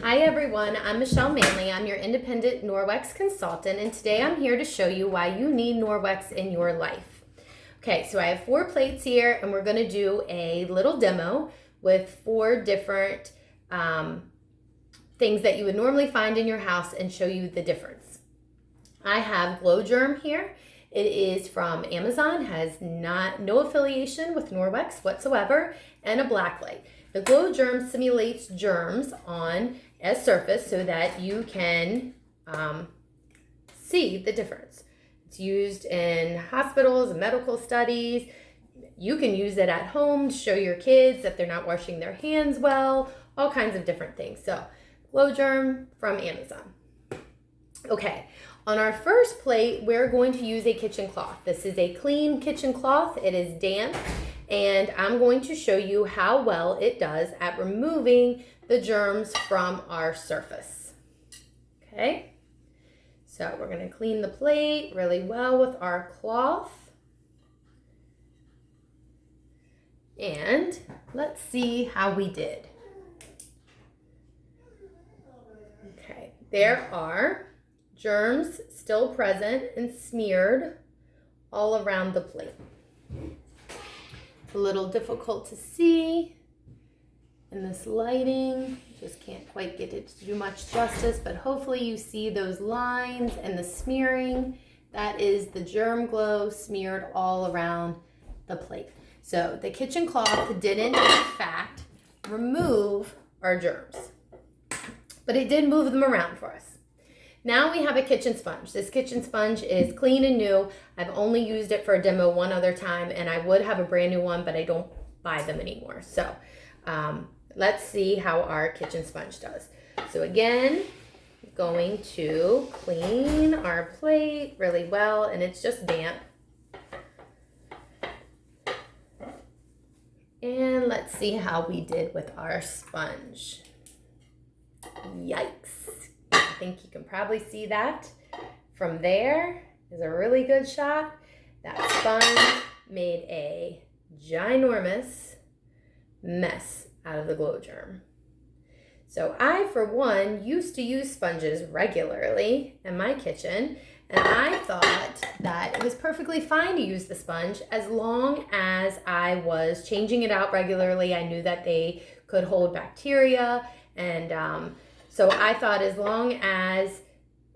Hi everyone, I'm Michelle Manley. I'm your independent Norwex consultant, and today I'm here to show you why you need Norwex in your life. Okay, so I have 4 plates here, and we're going to do a little demo with 4 different things that you would normally find in your house and show you the difference. I have Glow Germ here. It is from Amazon, has no affiliation with Norwex whatsoever, and a black light. The Glow Germ simulates germs on a surface so that you can see the difference. It's used in hospitals and medical studies. You can use it at home to show your kids that they're not washing their hands well, all kinds of different things. So, Glow Germ from Amazon. Okay, on our first plate, we're going to use a kitchen cloth. This is a clean kitchen cloth. It is damp, and I'm going to show you how well it does at removing the germs from our surface. Okay, so we're going to clean the plate really well with our cloth. And let's see how we did. Okay, there are germs still present and smeared all around the plate. It's a little difficult to see in this lighting. Just can't quite get it to do much justice, but hopefully you see those lines and the smearing. That is the germ glow smeared all around the plate. So the kitchen cloth didn't, in fact, remove our germs, but it did move them around for us. Now we have a kitchen sponge. This kitchen sponge is clean and new. I've only used it for a demo one other time, and I would have a brand new one, but I don't buy them anymore. So let's see how our kitchen sponge does. So again, going to clean our plate really well, and it's just damp. And let's see how we did with our sponge. Yikes. I think you can probably see that from there is a really good shot. That sponge made a ginormous mess out of the Glow Germ. So I, for one, used to use sponges regularly in my kitchen, and I thought that it was perfectly fine to use the sponge as long as I was changing it out regularly. I knew that they could hold bacteria, and so I thought as long as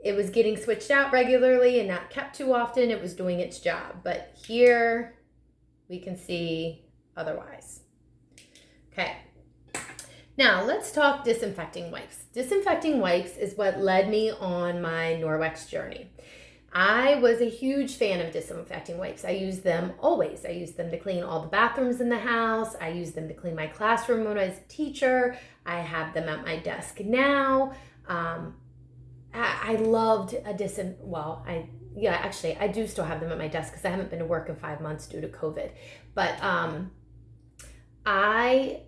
it was getting switched out regularly and not kept too often, it was doing its job. But here we can see otherwise. Okay. Now let's talk disinfecting wipes. Disinfecting wipes is what led me on my Norwex journey. I was a huge fan of disinfecting wipes. I use them always. I use them to clean all the bathrooms in the house. I use them to clean my classroom when I was a teacher. I have them at my desk now. I loved a I do still have them at my desk because I haven't been to work in 5 months due to COVID. But I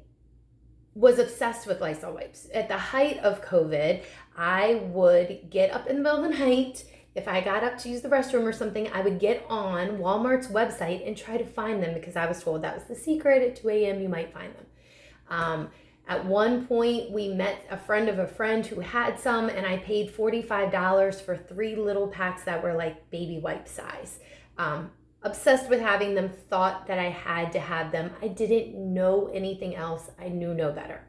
was obsessed with Lysol wipes. At the height of COVID, I would get up in the middle of the night. If I got up to use the restroom or something, I would get on Walmart's website and try to find them because I was told that was the secret. At 2 a.m. you might find them. At one point, we met a friend of a friend who had some, and I paid $45 for 3 little packs that were like baby wipe size. Obsessed with having them, thought that I had to have them. I didn't know anything else. I knew no better.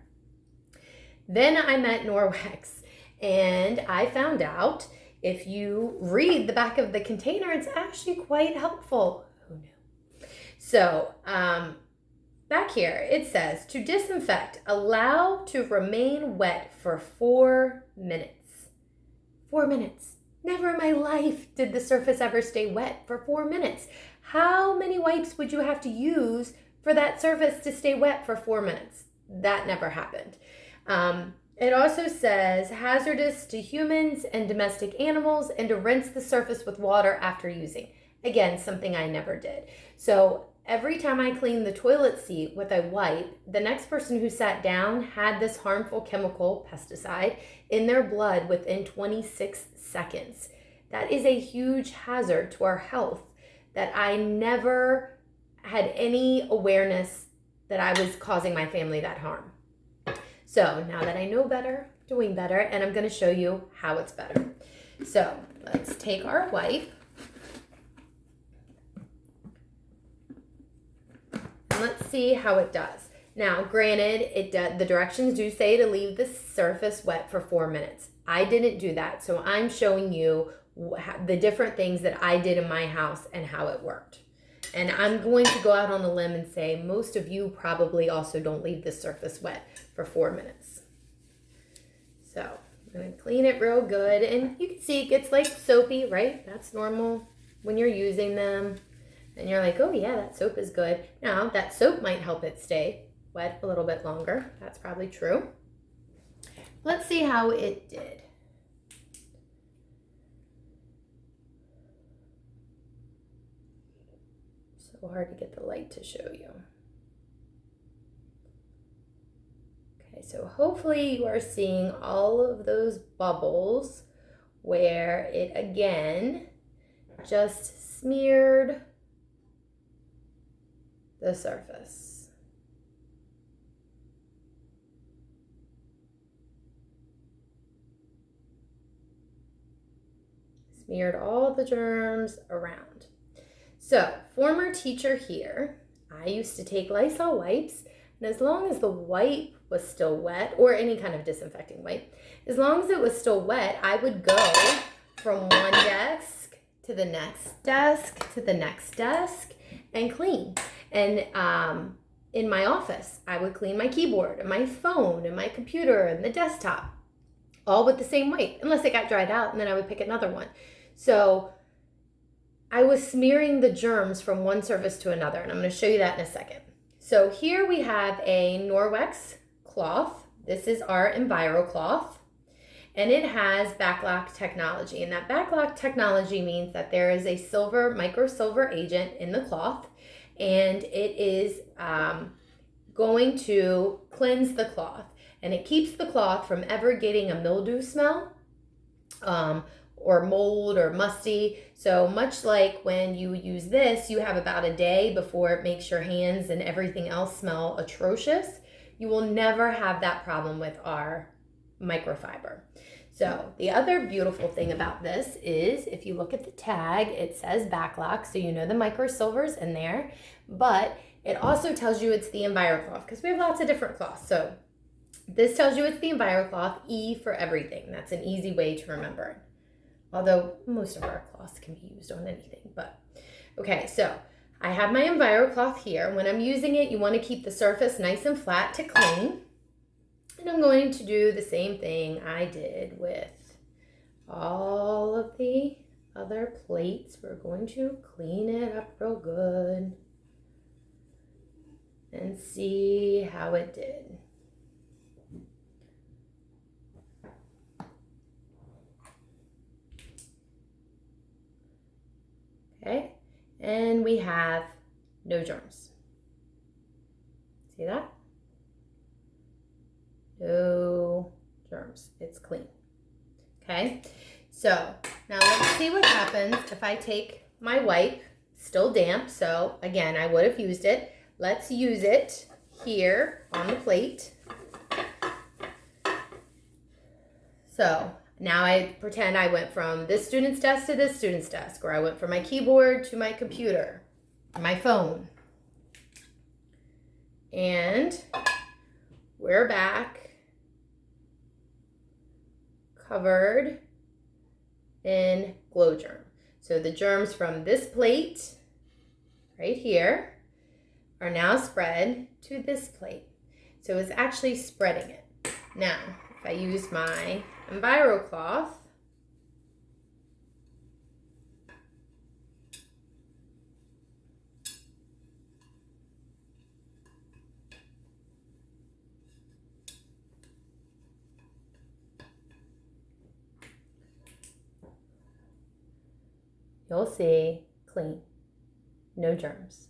Then I met Norwex, and I found out if you read the back of the container, it's actually quite helpful. Who knew? So, back here, it says, to disinfect, allow to remain wet for 4 minutes. 4 minutes. Never in my life did the surface ever stay wet for 4 minutes. How many wipes would you have to use for that surface to stay wet for 4 minutes? That never happened. It also says hazardous to humans and domestic animals, and to rinse the surface with water after using. Again, something I never did. So every time I cleaned the toilet seat with a wipe, the next person who sat down had this harmful chemical, pesticide, in their blood within 26 seconds. That is a huge hazard to our health that I never had any awareness that I was causing my family that harm. So now that I know better, doing better, and I'm going to show you how it's better. So let's take our wipe. And let's see how it does. Now, granted, the directions do say to leave the surface wet for 4 minutes. I didn't do that, so I'm showing you the different things that I did in my house and how it worked. And I'm going to go out on a limb and say most of you probably also don't leave the surface wet for 4 minutes. So I'm going to clean it real good, and you can see it gets like soapy, right? That's normal when you're using them. And you're like, oh yeah, that soap is good. Now, that soap might help it stay wet a little bit longer. That's probably true. Let's see how it did. So hard to get the light to show you. Okay, so hopefully you are seeing all of those bubbles where it again just smeared the surface. Smeared all the germs around. So, former teacher here, I used to take Lysol wipes, and as long as the wipe was still wet, or any kind of disinfecting wipe, as long as it was still wet, I would go from one desk to the next desk to the next desk and clean. And in my office, I would clean my keyboard and my phone and my computer and the desktop, all with the same wipe, unless it got dried out, and then I would pick another one. So I was smearing the germs from one surface to another, and I'm going to show you that in a second. So here we have a Norwex cloth. This is our Envirocloth, and it has backlock technology. And that backlock technology means that there is a micro silver agent in the cloth, and it is going to cleanse the cloth, and it keeps the cloth from ever getting a mildew smell or mold or musty. So much like when you use this, you have about a day before it makes your hands and everything else smell atrocious. You will never have that problem with our microfiber. So the other beautiful thing about this is if you look at the tag, it says backlock, so you know the micro silver's in there, but it also tells you it's the Envirocloth because we have lots of different cloths. So this tells you it's the Envirocloth, E for everything. That's an easy way to remember it. Although most of our cloths can be used on anything, but okay, so I have my Envirocloth here. When I'm using it, you want to keep the surface nice and flat to clean. And I'm going to do the same thing I did with all of the other plates. We're going to clean it up real good and see how it did. Okay, and we have no germs. See that? No germs. It's clean. Okay, so now let's see what happens if I take my wipe, still damp, so again, I would have used it. Let's use it here on the plate. So now I pretend I went from this student's desk to this student's desk, or I went from my keyboard to my computer, my phone. And we're back, covered in glow germ. So the germs from this plate right here are now spread to this plate. So it's actually spreading it. Now, if I use my Envirocloth, you'll see clean, no germs.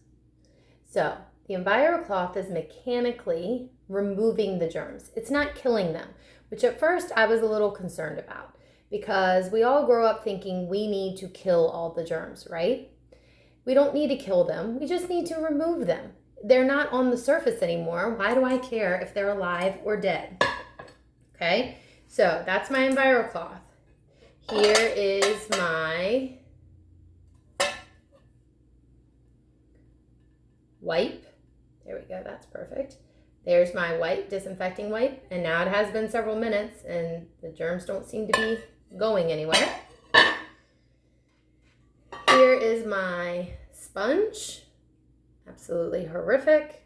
So the Envirocloth is mechanically removing the germs. It's not killing them, which at first I was a little concerned about because we all grow up thinking we need to kill all the germs, right? We don't need to kill them. We just need to remove them. They're not on the surface anymore. Why do I care if they're alive or dead? Okay, So that's my Envirocloth. Here is my wipe. There we go, that's perfect. There's my wipe, disinfecting wipe, and now it has been several minutes and the germs don't seem to be going anywhere. Here is my sponge. Absolutely horrific.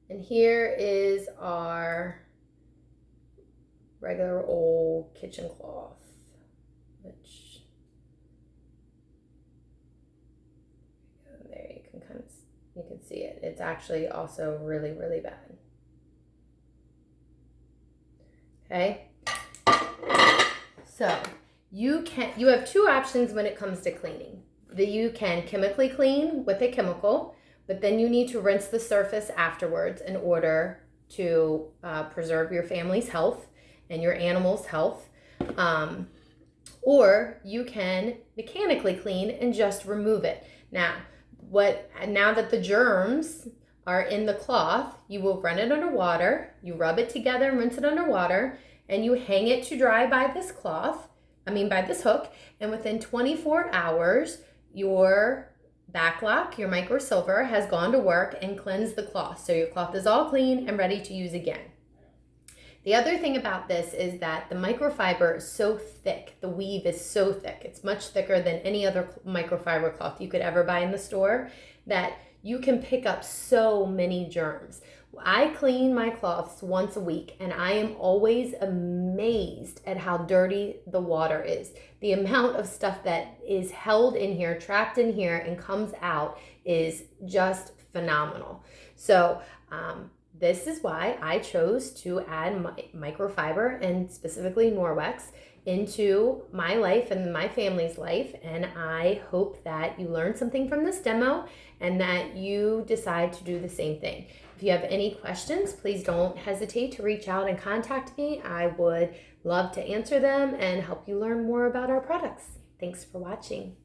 And here is our regular old kitchen cloth, which there you can see it. It's actually also really, really bad. Okay. So you have two options when it comes to cleaning. You can chemically clean with a chemical, but then you need to rinse the surface afterwards in order to preserve your family's health and your animal's health. Or you can mechanically clean and just remove it. Now that the germs are in the cloth, you will run it under water, you rub it together and rinse it under water, and you hang it to dry by this hook, and within 24 hours, your backlock, your microsilver, has gone to work and cleansed the cloth. So your cloth is all clean and ready to use again. The other thing about this is that the microfiber is so thick, the weave is so thick, it's much thicker than any other microfiber cloth you could ever buy in the store, that you can pick up so many germs. I clean my cloths once a week and I am always amazed at how dirty the water is. The amount of stuff that is held in here, trapped in here, and comes out is just phenomenal. So this is why I chose to add microfiber, and specifically Norwex, into my life and my family's life. And I hope that you learned something from this demo and that you decide to do the same thing. If you have any questions, please don't hesitate to reach out and contact me. I would love to answer them and help you learn more about our products. Thanks for watching.